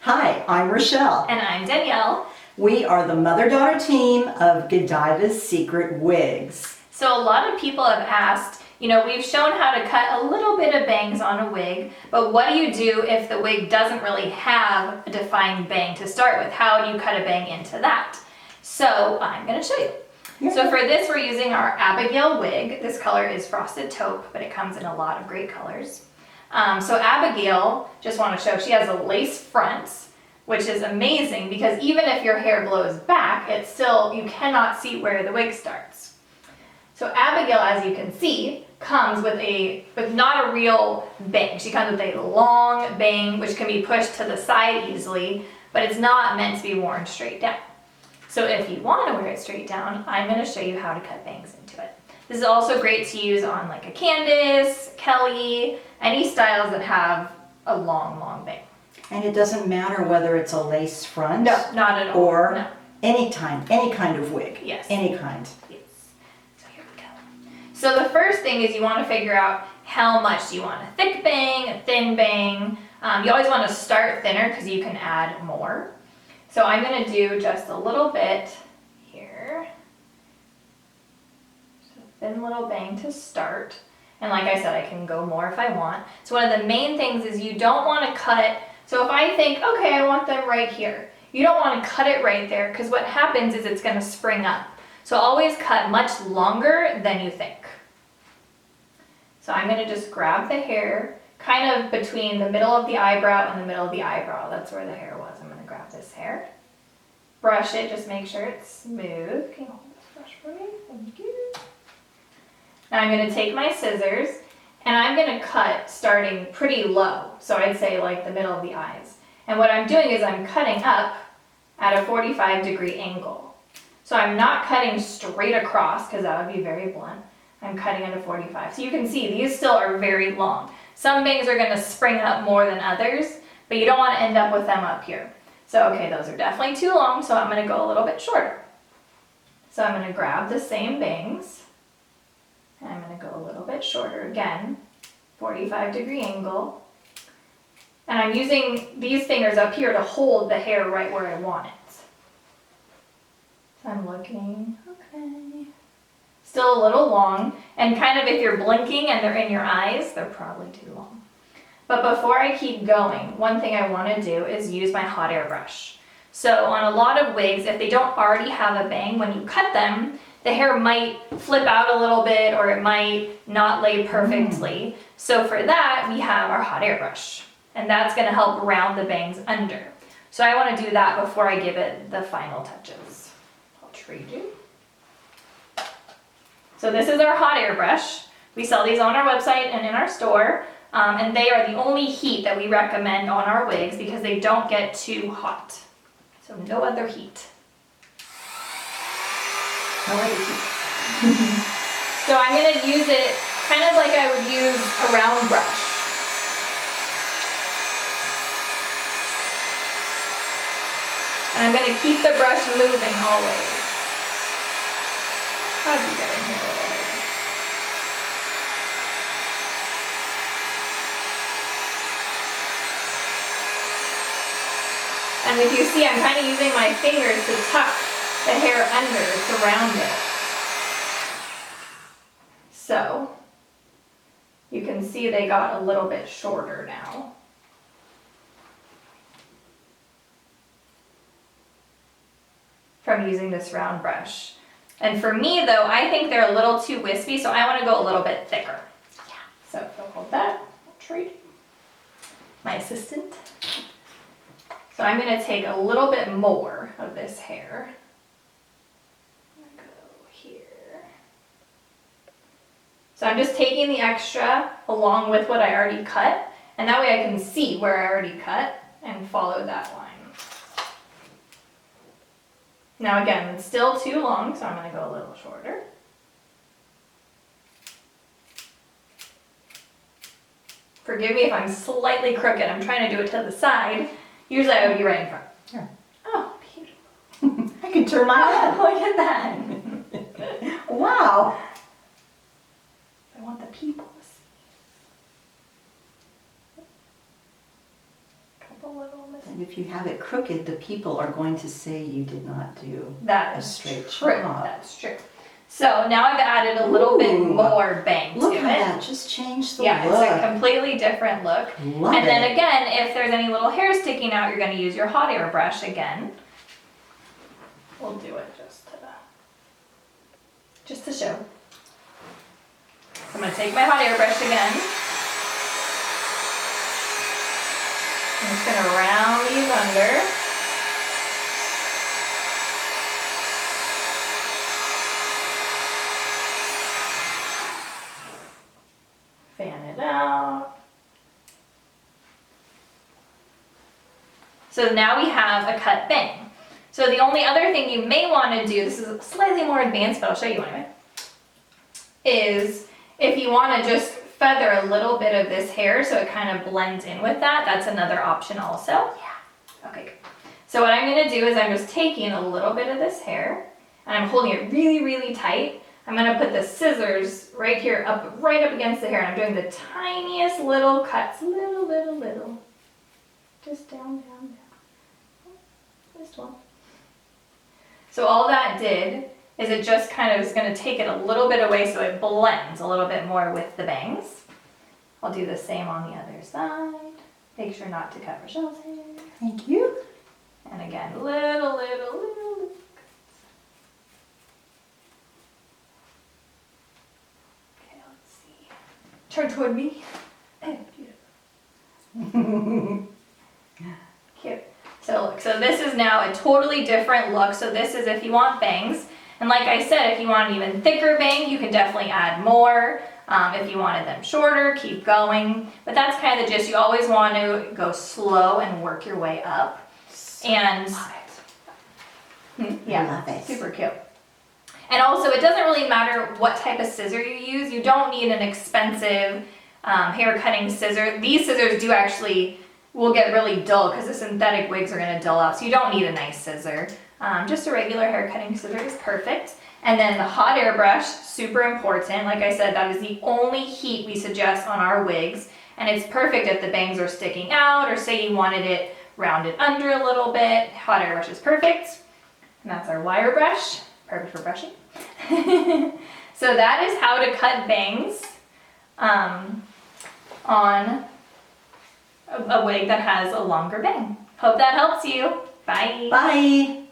Hi, I'm Rochelle. And I'm Danielle. We are the mother-daughter team of Godiva's Secret Wigs. So a lot of people have asked, we've shown how to cut a little bit of bangs on a wig, but what do you do if the wig doesn't really have a defined bang to start with? How do you cut a bang into that? So I'm going to show you. Yeah. So for this, we're using our Abigail wig. This color is Frosted Taupe, but it comes in a lot of great colors. So Abigail, just want to show, she has a lace front, which is amazing because even if your hair blows back, it's still, you cannot see where the wig starts. So Abigail, as you can see, comes with not a real bang. She comes with a long bang, which can be pushed to the side easily, but it's not meant to be worn straight down. So if you want to wear it straight down, I'm going to show you how to cut bangs into it. This is also great to use on like a Candace, Kelly, any styles that have a long bang. And it doesn't matter whether it's a lace front. No, not at all. Or no. any kind of wig. Yes. Any kind. Yes. So here we go. So the first thing is you want to figure out how much do you want, a thick bang, a thin bang. You always want to start thinner because you can add more. So I'm going to do just a little bit here. So thin little bang to start. And like I said, I can go more if I want. So one of the main things is you don't want to cut. So if I think, okay, I want them right here. You don't want to cut it right there because what happens is it's going to spring up. So always cut much longer than you think. So I'm going to just grab the hair kind of between the middle of the eyebrow and the middle of the eyebrow. That's where the hair was. I'm going to grab this hair. Brush it, just make sure it's smooth. Can you hold this brush for me? Thank you. Now I'm going to take my scissors and I'm going to cut starting pretty low. So I'd say like the middle of the eyes. And what I'm doing is I'm cutting up at a 45-degree angle. So I'm not cutting straight across because that would be very blunt. I'm cutting at a 45. So you can see these still are very long. Some bangs are going to spring up more than others, but you don't want to end up with them up here. So okay, those are definitely too long, so I'm going to go a little bit shorter. So I'm going to grab the same bangs. And I'm going to go a little bit shorter again, 45-degree angle. And I'm using these fingers up here to hold the hair right where I want it. So I'm looking, okay. Still a little long, and kind of if you're blinking and they're in your eyes, they're probably too long. But before I keep going, one thing I want to do is use my hot air brush. So on a lot of wigs, if they don't already have a bang, when you cut them, the hair might flip out a little bit or it might not lay perfectly. So for that, we have our hot air brush. And that's going to help round the bangs under. So I want to do that before I give it the final touches. I'll trade you. So this is our hot air brush. We sell these on our website and in our store. And they are the only heat that we recommend on our wigs because they don't get too hot. So no other heat. So I'm going to use it kind of like I would use a round brush. And I'm going to keep the brush moving always. How'd you get in here a little bit? And if you see, I'm kind of using my fingers to tuck the hair under to round it. So you can see they got a little bit shorter now. From using this round brush. And for me though, I think they're a little too wispy, so I want to go a little bit thicker. Yeah. So if you'll hold that, I'll trade you. My assistant. So I'm going to take a little bit more of this hair. So I'm just taking the extra along with what I already cut, and that way I can see where I already cut and follow that line. Now again, it's still too long, so I'm going to go a little shorter. Forgive me if I'm slightly crooked. I'm trying to do it to the side. Usually I would be right in front. Here. Oh, beautiful. I can turn my head. Look at that. Wow. I want the people to see. A couple little mistakes. And if you have it crooked, the people are going to say you did not do That a is straight true. shot. That's true. So now I've added a little bit Ooh. more bang to Look it. how that just changed the Yeah, look. it's a completely different look. Love and then it. again, if there's any little hair sticking out, you're going to use your hot air brush again. We'll do it just to show. So I'm going to take my hot air brush again. I'm just going to round these under. Fan it out. So now we have a cut bang. So the only other thing you may want to do, this is slightly more advanced, but I'll show you anyway, is if you want to just feather a little bit of this hair so it kind of blends in with that, that's another option also. Yeah. Okay, good. So what I'm going to do is I'm just taking a little bit of this hair and I'm holding it really, really tight. I'm going to put the scissors right here right up against the hair, and I'm doing the tiniest little cuts, little. Just down. This one. So all that did is it just kind of is going to take it a little bit away so it blends a little bit more with the bangs. I'll do the same on the other side. Make sure not to cut Rochelle's hair. Thank you. And again, little. Okay, let's see. Turn toward me. Cute. So look, so this is now a totally different look. So this is if you want bangs. And like I said, if you want an even thicker bang, you can definitely add more. If you wanted them shorter, keep going. But that's kind of the gist. You always want to go slow and work your way up. And yeah, Love it. super cute. And also, it doesn't really matter what type of scissor you use. You don't need an expensive hair cutting scissor. These scissors will get really dull because the synthetic wigs are going to dull out. So you don't need a nice scissor. Just a regular hair cutting scissor is perfect. And then the hot air brush, super important. Like I said, that is the only heat we suggest on our wigs. And it's perfect if the bangs are sticking out or say you wanted it rounded under a little bit. Hot air brush is perfect. And that's our wire brush, perfect for brushing. So that is how to cut bangs on a wig that has a longer bang. Hope that helps you. Bye. Bye.